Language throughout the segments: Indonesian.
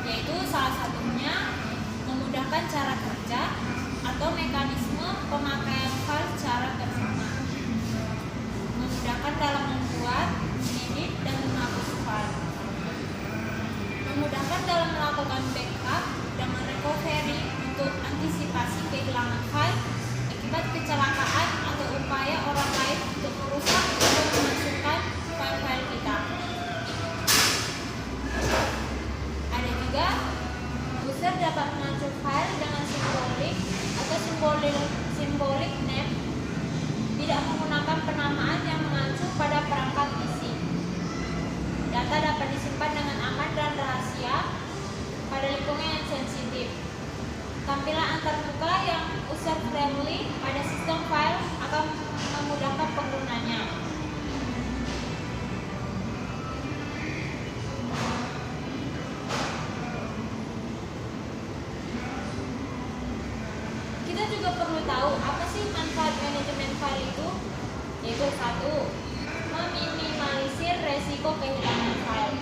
yaitu salah satunya memudahkan cara kerja atau mekanisme pemakaian file secara bersama, memudahkan dalam membuat, mengedit, dan menghapus file, memudahkan dalam melakukan backup dan recovery untuk antisipasi kehilangan file akibat kecelakaan atau upaya orang lain untuk merusak atau memasukkan file-file kita. Ada juga user dapat mengatur file dengan simbolik atau simbolik name, tidak menggunakan penamaan yang mengacu pada perangkat PC. Data dapat disimpan dengan aman dan rahasia pada lingkungan yang sensitif. Tampilan antarmuka yang user friendly pada sistem file akan memudahkan penggunanya. Kita juga perlu tahu apa sih manfaat manajemen file itu, yaitu 1. Meminimalisir resiko kehilangan file.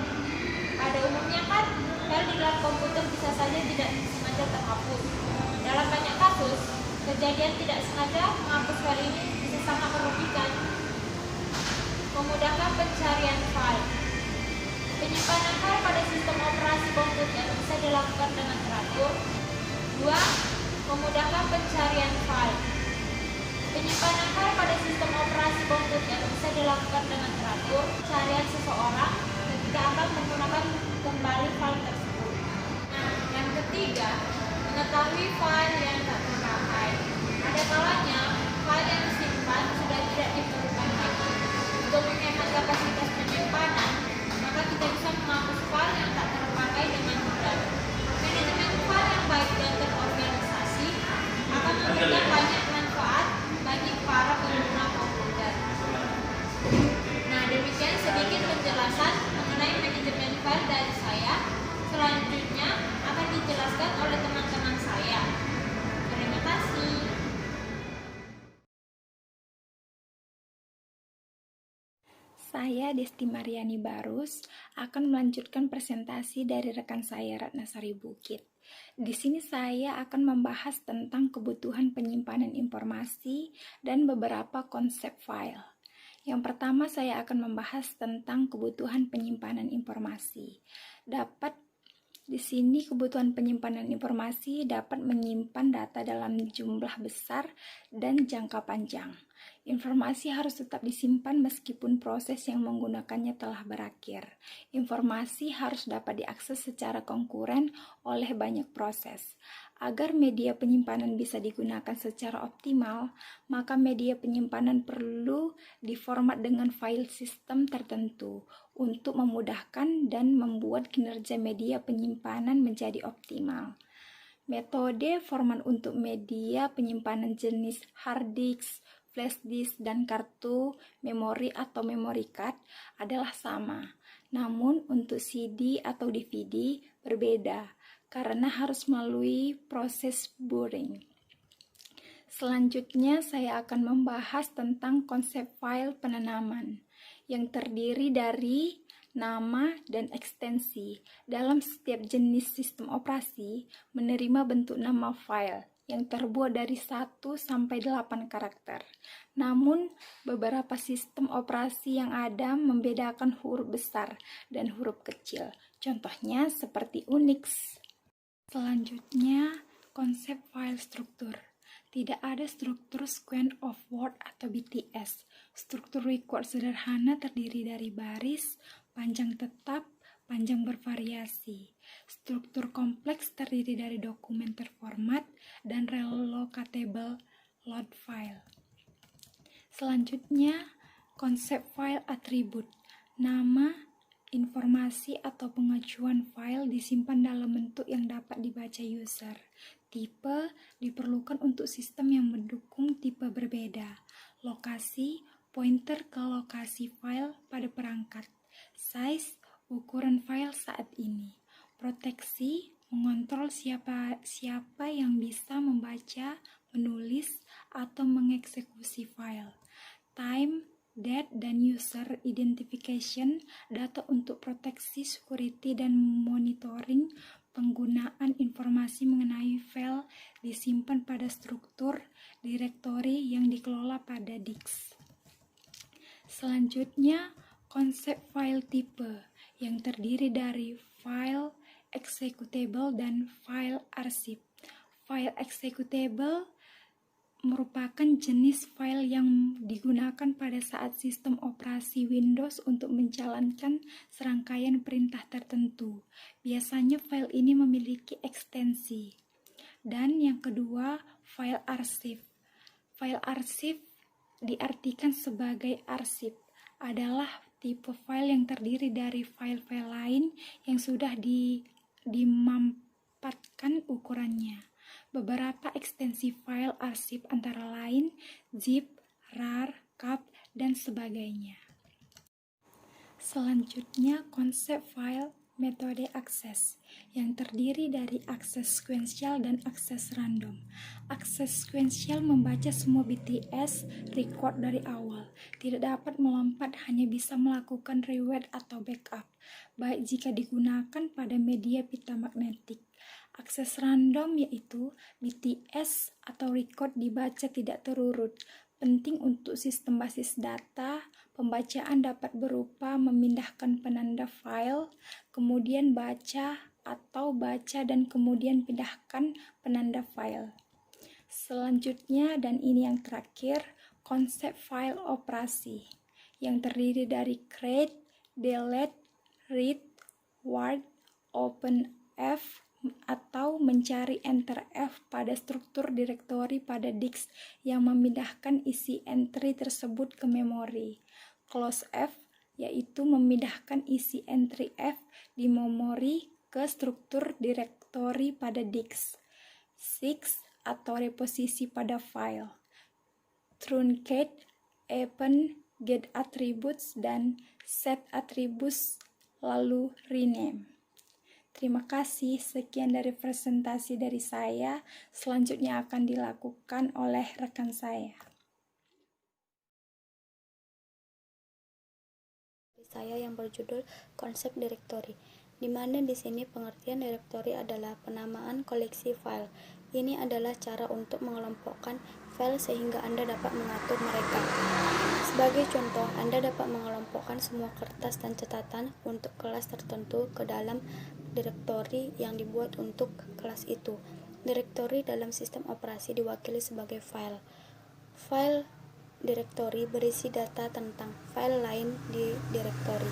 Pada umumnya kan file di dalam komputer bisa saja tidak sengaja terhapus. Dalam banyak kasus, kejadian tidak sengaja menghapus file ini bisa sangat merugikan. Memudahkan pencarian file. Penyimpanan file pada sistem operasi komputer bisa dilakukan dengan teratur. 2. Memudahkan pencarian file. Penyimpanan file pada sistem operasi komputer bisa dilakukan dengan teratur pencarian seseorang ketika akan menggunakan kembali file tersebut. Nah, yang ketiga, mengetahui file yang tak terpakai. Ada kalanya file yang disimpan sudah tidak diperlukan lagi. Untuk menghemat kapasitas penyimpanan, maka kita bisa menghapus file yang tak terpakai dengan mudah. Manajemen file yang baik dan terorganisasi akan memberikan banyak manfaat bagi para pengguna komputer. Nah, demikian sedikit penjelasan mengenai manajemen file dari saya. Selanjutnya akan dijelaskan oleh teman-teman saya. Terima kasih. Saya Desti Mariani Barus akan melanjutkan presentasi dari rekan saya Ratnasari Bukit. Di sini saya akan membahas tentang kebutuhan penyimpanan informasi dan beberapa konsep file. Yang pertama saya akan membahas tentang kebutuhan penyimpanan informasi. Di sini kebutuhan penyimpanan informasi dapat menyimpan data dalam jumlah besar dan jangka panjang. Informasi harus tetap disimpan meskipun proses yang menggunakannya telah berakhir. Informasi harus dapat diakses secara konkuren oleh banyak proses. Agar media penyimpanan bisa digunakan secara optimal, maka media penyimpanan perlu diformat dengan file sistem tertentu untuk memudahkan dan membuat kinerja media penyimpanan menjadi optimal. Metode format untuk media penyimpanan jenis hard disk, flash disk, dan kartu memori atau memory card adalah sama. Namun untuk CD atau DVD berbeda karena harus melalui proses bootting. Selanjutnya saya akan membahas tentang konsep file penanaman yang terdiri dari nama dan ekstensi. Dalam setiap jenis sistem operasi menerima bentuk nama file yang terbuat dari 1 sampai 8 karakter. Namun, beberapa sistem operasi yang ada membedakan huruf besar dan huruf kecil. Contohnya seperti Unix. Selanjutnya, konsep file struktur. Tidak ada struktur sequence of word atau BTS. Struktur record sederhana terdiri dari baris, panjang tetap, panjang bervariasi. Struktur kompleks terdiri dari dokumen terformat dan relocatable load file. Selanjutnya, konsep file atribut. Nama, informasi atau pengacuan file disimpan dalam bentuk yang dapat dibaca user. Tipe diperlukan untuk sistem yang mendukung tipe berbeda. Lokasi, pointer ke lokasi file pada perangkat. Size, ukuran file saat ini. Proteksi, mengontrol siapa yang bisa membaca, menulis, atau mengeksekusi file. Time, date, dan user identification, data untuk proteksi, security, dan monitoring penggunaan informasi mengenai file disimpan pada struktur direktori yang dikelola pada disk. Selanjutnya, konsep file tipe yang terdiri dari file executable dan file arsip. File executable merupakan jenis file yang digunakan pada saat sistem operasi Windows untuk menjalankan serangkaian perintah tertentu. Biasanya file ini memiliki ekstensi. Dan yang kedua, file arsip. File arsip diartikan sebagai arsip adalah tipe file yang terdiri dari file-file lain yang sudah dimampatkan ukurannya. Beberapa ekstensi file arsip antara lain zip, rar, cap, dan sebagainya. Selanjutnya, konsep file metode akses yang terdiri dari akses sekuensial dan akses random. Akses sekuensial membaca semua BTS record dari awal, tidak dapat melompat, hanya bisa melakukan reread atau backup, baik jika digunakan pada media pita magnetik. Akses random yaitu BTS atau record dibaca tidak terurut, penting untuk sistem basis data. Pembacaan dapat berupa memindahkan penanda file, kemudian baca, atau baca dan kemudian pindahkan penanda file. Selanjutnya, dan ini yang terakhir, konsep file operasi yang terdiri dari create, delete, read, write, open F, atau mencari enter F pada struktur direktori pada disk yang memindahkan isi entry tersebut ke memori. Close F yaitu memindahkan isi entry F di memori ke struktur direktori pada disk. 6 atau reposisi pada file. Truncate, append, get attributes, dan set attributes, lalu rename. Terima kasih, sekian dari presentasi dari saya. Selanjutnya akan dilakukan oleh rekan saya. Saya yang berjudul konsep direktori, di mana di sini pengertian direktori adalah penamaan koleksi file. Ini adalah cara untuk mengelompokkan file sehingga Anda dapat mengatur mereka. Sebagai contoh, Anda dapat mengelompokkan semua kertas dan catatan untuk kelas tertentu ke dalam direktori yang dibuat untuk kelas itu. Direktori dalam sistem operasi diwakili sebagai file. File direktori berisi data tentang file lain di direktori.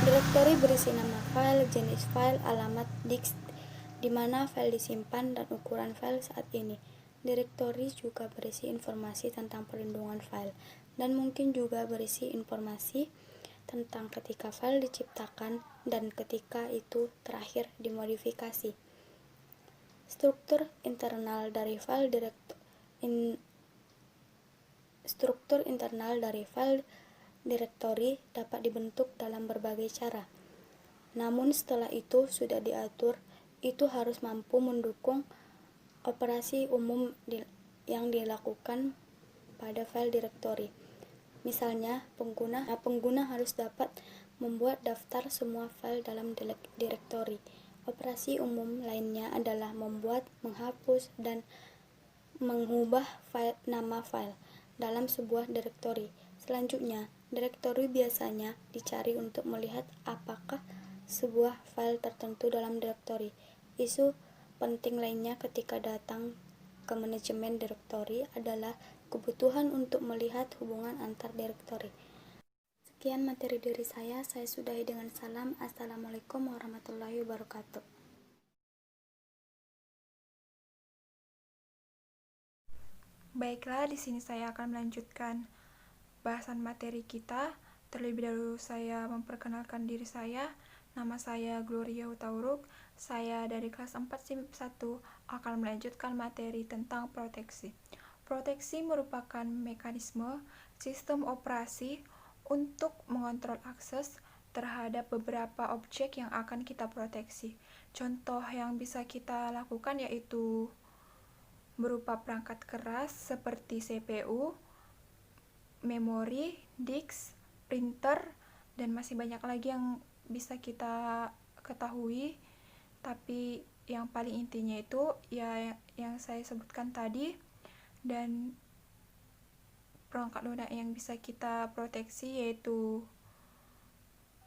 Direktori berisi nama file, jenis file, alamat disk di mana file disimpan, dan ukuran file saat ini. Direktori juga berisi informasi tentang perlindungan file, dan mungkin juga berisi informasi tentang ketika file diciptakan dan ketika itu terakhir dimodifikasi. Struktur internal dari file direktori dapat dibentuk dalam berbagai cara. Namun setelah itu sudah diatur, itu harus mampu mendukung operasi umum yang dilakukan pada file direktori. Misalnya, pengguna harus dapat membuat daftar semua file dalam direktori. Operasi umum lainnya adalah membuat, menghapus, dan mengubah nama file dalam sebuah direktori. Selanjutnya, direktori biasanya dicari untuk melihat apakah sebuah file tertentu dalam direktori. Isu penting lainnya ketika datang ke manajemen direktori adalah kebutuhan untuk melihat hubungan antar direktori. Sekian materi dari saya sudahi dengan salam. Assalamualaikum warahmatullahi wabarakatuh. Baiklah, di sini saya akan melanjutkan bahasan materi kita. Terlebih dahulu saya memperkenalkan diri saya. Nama saya Gloria Hutauruk. Saya dari kelas 4 SIMIP 1 akan melanjutkan materi tentang proteksi. Proteksi merupakan mekanisme sistem operasi untuk mengontrol akses terhadap beberapa objek yang akan kita proteksi. Contoh yang bisa kita lakukan yaitu berupa perangkat keras seperti CPU, memori, disk, printer, dan masih banyak lagi yang bisa kita ketahui tapi yang paling intinya itu ya yang saya sebutkan tadi. Dan perangkat lunak yang bisa kita proteksi yaitu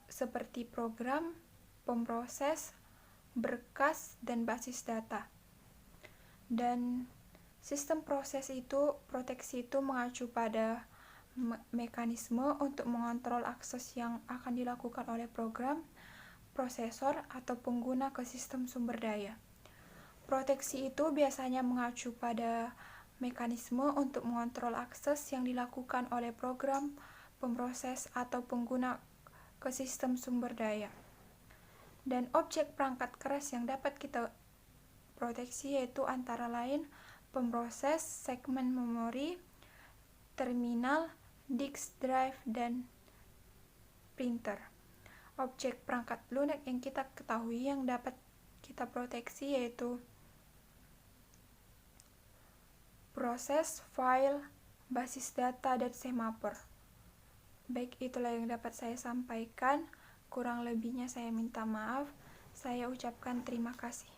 seperti program, pemproses, berkas, dan basis data. Dan sistem proteksi itu mengacu pada mekanisme untuk mengontrol akses yang akan dilakukan oleh program, prosesor, atau pengguna ke sistem sumber daya. Proteksi itu biasanya mengacu pada mekanisme untuk mengontrol akses yang dilakukan oleh program, pemproses, atau pengguna ke sistem sumber daya. Dan objek perangkat keras yang dapat kita proteksi yaitu antara lain pemproses, segmen memori, terminal, disk drive, dan printer. Objek perangkat lunak yang kita ketahui yang dapat kita proteksi yaitu proses, file, basis data, dan semafor. Baik, itulah yang dapat saya sampaikan. Kurang lebihnya saya minta maaf. Saya ucapkan terima kasih.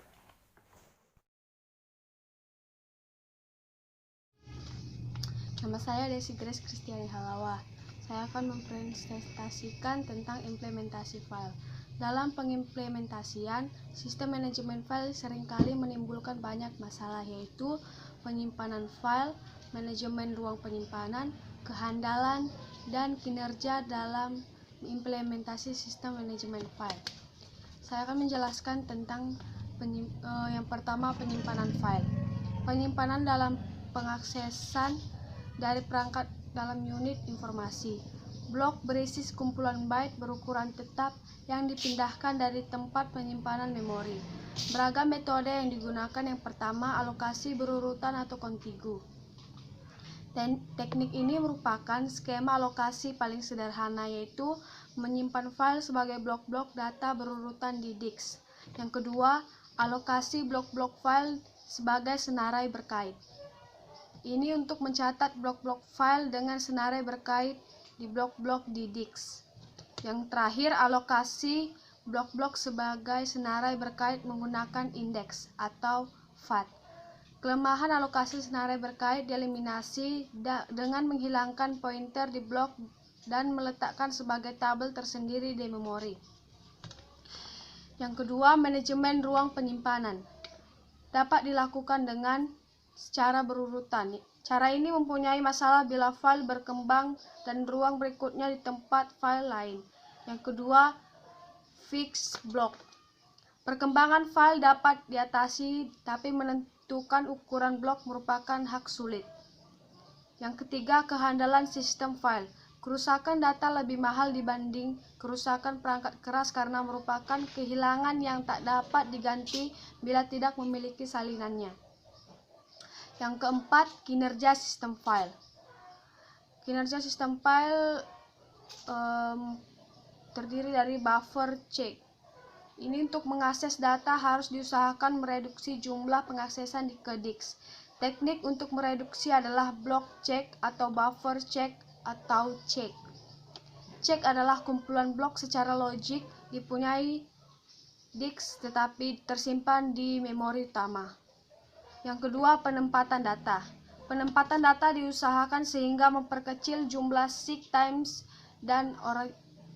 Nama saya Desi Grace Kristiani Halawa. Saya akan mempresentasikan tentang implementasi file. Dalam pengimplementasian, sistem manajemen file seringkali menimbulkan banyak masalah, yaitu penyimpanan file, manajemen ruang penyimpanan, kehandalan, dan kinerja dalam implementasi sistem manajemen file. Saya akan menjelaskan tentang yang pertama, penyimpanan file. Penyimpanan dalam pengaksesan dari perangkat dalam unit informasi. Blok berisi sekumpulan byte berukuran tetap yang dipindahkan dari tempat penyimpanan memori. Beragam metode yang digunakan. Yang pertama, alokasi berurutan atau kontigu. Teknik ini merupakan skema alokasi paling sederhana, yaitu menyimpan file sebagai blok-blok data berurutan di disk. Yang kedua, alokasi blok-blok file sebagai senarai berkait. Ini untuk mencatat blok-blok file dengan senarai berkait di blok-blok di disk. Yang terakhir, alokasi blok-blok sebagai senarai berkait menggunakan indeks atau FAT. Kelemahan alokasi senarai berkait dieliminasi dengan menghilangkan pointer di blok dan meletakkan sebagai tabel tersendiri di memori. Yang kedua, manajemen ruang penyimpanan dapat dilakukan dengan secara berurutan. Cara ini mempunyai masalah bila file berkembang dan ruang berikutnya di tempat file lain. Yang kedua, fixed block. Perkembangan file dapat diatasi, tapi menentukan ukuran blok merupakan hak sulit. Yang ketiga, kehandalan sistem file. Kerusakan data lebih mahal dibanding kerusakan perangkat keras karena merupakan kehilangan yang tak dapat diganti bila tidak memiliki salinannya. Yang keempat, kinerja sistem file. Kinerja sistem file terdiri dari buffer check. Ini untuk mengakses data harus diusahakan mereduksi jumlah pengaksesan ke disk. Teknik untuk mereduksi adalah block check atau buffer check atau check. Check adalah kumpulan blok secara logik dipunyai disk tetapi tersimpan di memori utama. Yang kedua, penempatan data. Penempatan data diusahakan sehingga memperkecil jumlah seek times dan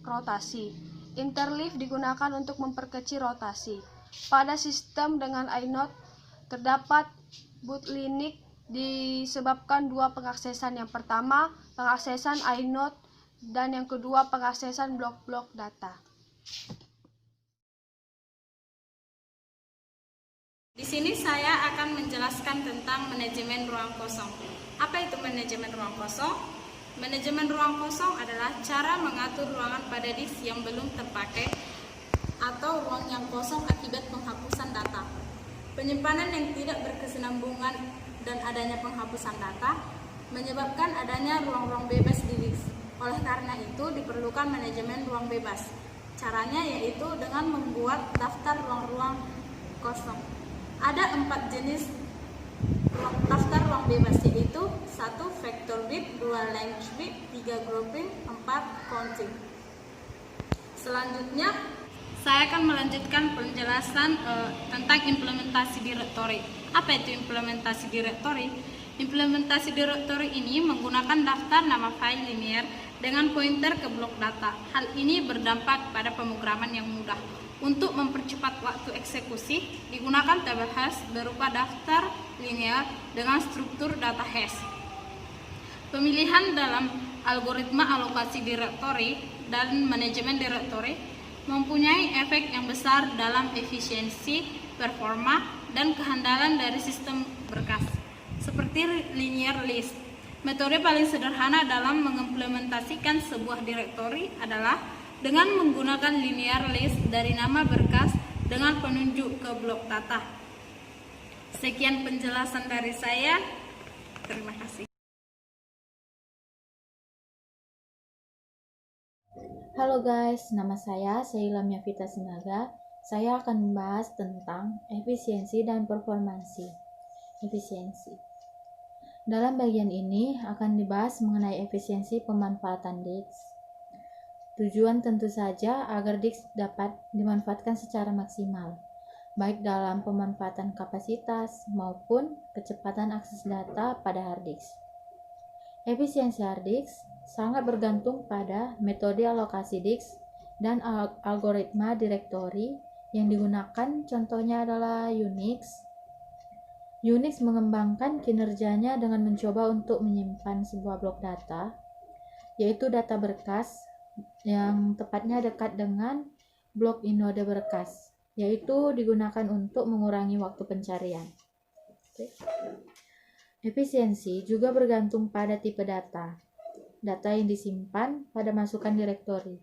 rotasi. Interleave digunakan untuk memperkecil rotasi. Pada sistem dengan inode terdapat bootleneck disebabkan dua pengaksesan. Yang pertama, pengaksesan inode dan yang kedua, pengaksesan blok-blok data. Di sini saya akan menjelaskan tentang manajemen ruang kosong. Apa itu manajemen ruang kosong? Manajemen ruang kosong adalah cara mengatur ruangan pada disk yang belum terpakai atau ruang yang kosong akibat penghapusan data. Penyimpanan yang tidak berkesinambungan dan adanya penghapusan data menyebabkan adanya ruang-ruang bebas di disk. Oleh karena itu diperlukan manajemen ruang bebas. Caranya yaitu dengan membuat daftar ruang-ruang kosong. Ada 4 jenis daftar ruang bebas, yaitu 1. Vector bit, 2. Length bit, 3. Grouping, 4. Counting. Selanjutnya saya akan melanjutkan penjelasan tentang implementasi directory. Apa itu implementasi directory? Implementasi directory ini menggunakan daftar nama file linear dengan pointer ke blok data. Hal ini berdampak pada pemrograman yang mudah. Untuk mempercepat waktu eksekusi, digunakan tabel hash berupa daftar linear dengan struktur data hash. Pemilihan dalam algoritma alokasi directory dan manajemen directory mempunyai efek yang besar dalam efisiensi, performa, dan kehandalan dari sistem berkas. Seperti linear list, metode paling sederhana dalam mengimplementasikan sebuah directory adalah dengan menggunakan linear list dari nama berkas dengan penunjuk ke blok data. Sekian penjelasan dari saya. Terima kasih. Halo guys, nama saya Sheila Miavita Sinaga. Saya akan membahas tentang efisiensi dan performansi. Efisiensi. Dalam bagian ini akan dibahas mengenai efisiensi pemanfaatan disk. Tujuan tentu saja agar disk dapat dimanfaatkan secara maksimal, baik dalam pemanfaatan kapasitas maupun kecepatan akses data pada hard disk. Efisiensi hard disk sangat bergantung pada metode alokasi disk dan algoritma direktori yang digunakan. Contohnya adalah Unix. Unix mengembangkan kinerjanya dengan mencoba untuk menyimpan sebuah blok data, yaitu data berkas yang tepatnya dekat dengan blok inode berkas, yaitu digunakan untuk mengurangi waktu pencarian. Efisiensi juga bergantung pada tipe data yang disimpan pada masukan direktori.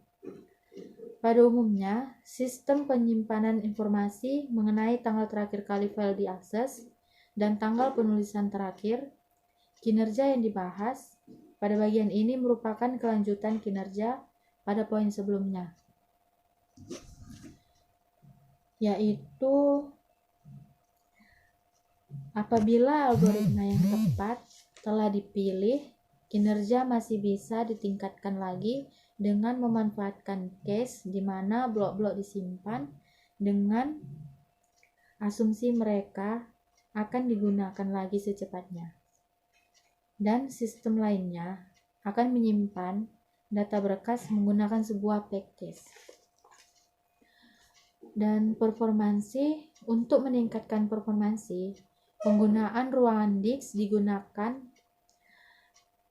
Pada umumnya, sistem penyimpanan informasi mengenai tanggal terakhir kali file diakses dan tanggal penulisan terakhir. Kinerja yang dibahas pada bagian ini merupakan kelanjutan kinerja pada poin sebelumnya, yaitu apabila algoritma yang tepat telah dipilih, kinerja masih bisa ditingkatkan lagi dengan memanfaatkan cache di mana blok-blok disimpan dengan asumsi mereka akan digunakan lagi secepatnya. Dan sistem lainnya akan menyimpan data berkas menggunakan sebuah package. Dan performansi, untuk meningkatkan performansi, penggunaan ruangan disk digunakan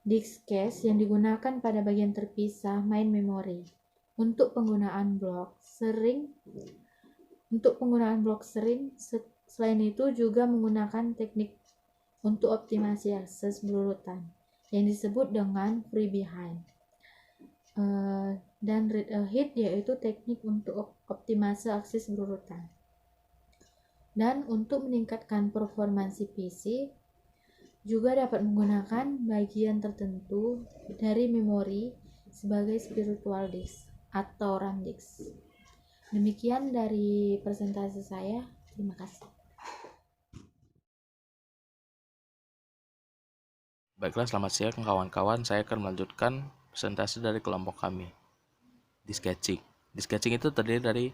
disk cache yang digunakan pada bagian terpisah main memory. Untuk penggunaan blok sering, selain itu juga menggunakan teknik untuk optimasi akses berurutan yang disebut dengan free behind. Dan read ahead, yaitu teknik untuk optimasi akses berurutan. Dan untuk meningkatkan performansi PC, juga dapat menggunakan bagian tertentu dari memori sebagai spiritual disk atau RAM disk. Demikian dari presentasi saya. Terima kasih. Baiklah, selamat siang kawan-kawan. Saya akan melanjutkan presentasi dari kelompok kami. Disk catching. Disk catching itu terdiri dari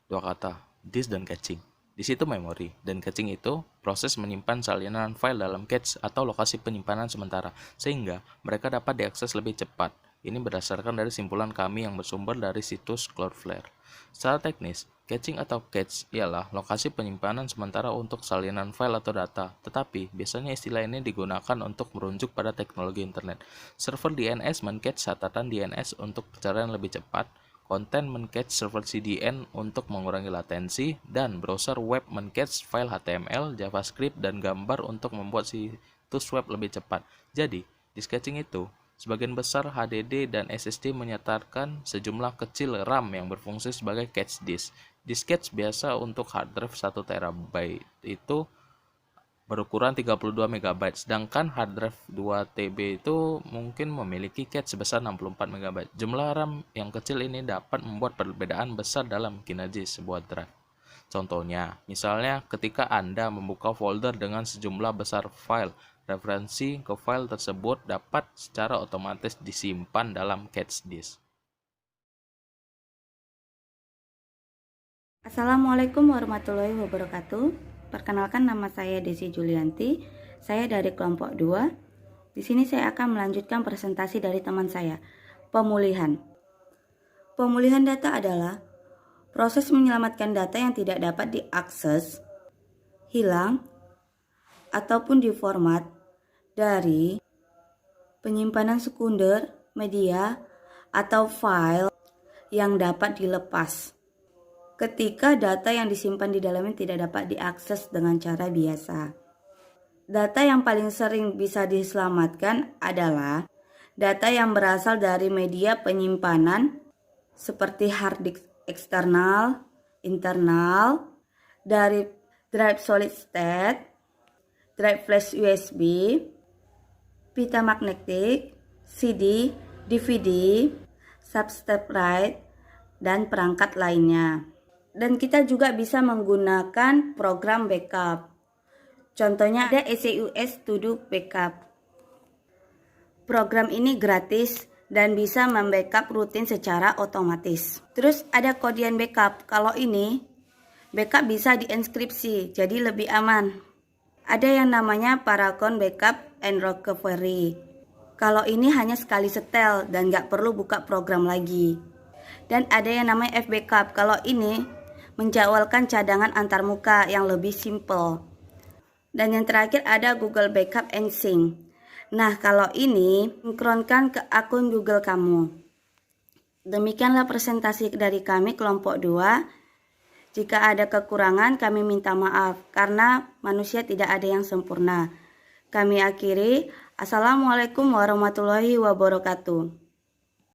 dua kata, disk dan catching. Disk itu memori, dan catching itu proses menyimpan salinan file dalam cache atau lokasi penyimpanan sementara, sehingga mereka dapat diakses lebih cepat. Ini berdasarkan dari simpulan kami yang bersumber dari situs Cloudflare. Secara teknis, catching atau cache ialah lokasi penyimpanan sementara untuk salinan file atau data, tetapi biasanya istilah ini digunakan untuk merujuk pada teknologi internet. Server DNS men-cache catatan DNS untuk pencarian lebih cepat, konten men-cache server CDN untuk mengurangi latensi, dan browser web men-cache file HTML, JavaScript, dan gambar untuk membuat situs web lebih cepat. Jadi, disk catching itu sebagian besar HDD dan SSD menyertakan sejumlah kecil RAM yang berfungsi sebagai cache disk. Disk cache biasa untuk hard drive 1 TB itu berukuran 32 MB, sedangkan hard drive 2 TB itu mungkin memiliki cache sebesar 64 MB. Jumlah RAM yang kecil ini dapat membuat perbedaan besar dalam kinerja sebuah drive. Contohnya, misalnya ketika Anda membuka folder dengan sejumlah besar file, referensi ke file tersebut dapat secara otomatis disimpan dalam cache disk. Assalamualaikum warahmatullahi wabarakatuh. Perkenalkan, nama saya Desi Julianti. Saya dari kelompok 2. Di sini saya akan melanjutkan presentasi dari teman saya, pemulihan. Pemulihan data adalah proses menyelamatkan data yang tidak dapat diakses, hilang, ataupun diformat dari penyimpanan sekunder, media, atau file yang dapat dilepas ketika data yang disimpan di dalamnya tidak dapat diakses dengan cara biasa. Data yang paling sering bisa diselamatkan adalah data yang berasal dari media penyimpanan seperti hard disk eksternal, internal, dari drive solid state, drive flash USB, pita magnetik, CD, DVD, substep write, dan perangkat lainnya. Dan kita juga bisa menggunakan program backup. Contohnya ada ECUS To Do Backup. Program ini gratis dan bisa membackup rutin secara otomatis. Terus ada Kodian Backup. Kalau ini backup bisa dienkripsi, jadi lebih aman. Ada yang namanya Paragon Backup and Recovery. Kalau ini hanya sekali setel dan nggak perlu buka program lagi. Dan ada yang namanya F-Backup. Kalau ini menjadwalkan cadangan antarmuka yang lebih simple. Dan yang terakhir ada Google Backup and Sync. Nah, kalau ini sinkronkan ke akun Google kamu. Demikianlah presentasi dari kami kelompok 2. Jika ada kekurangan, kami minta maaf karena manusia tidak ada yang sempurna. Kami akhiri. Assalamualaikum warahmatullahi wabarakatuh.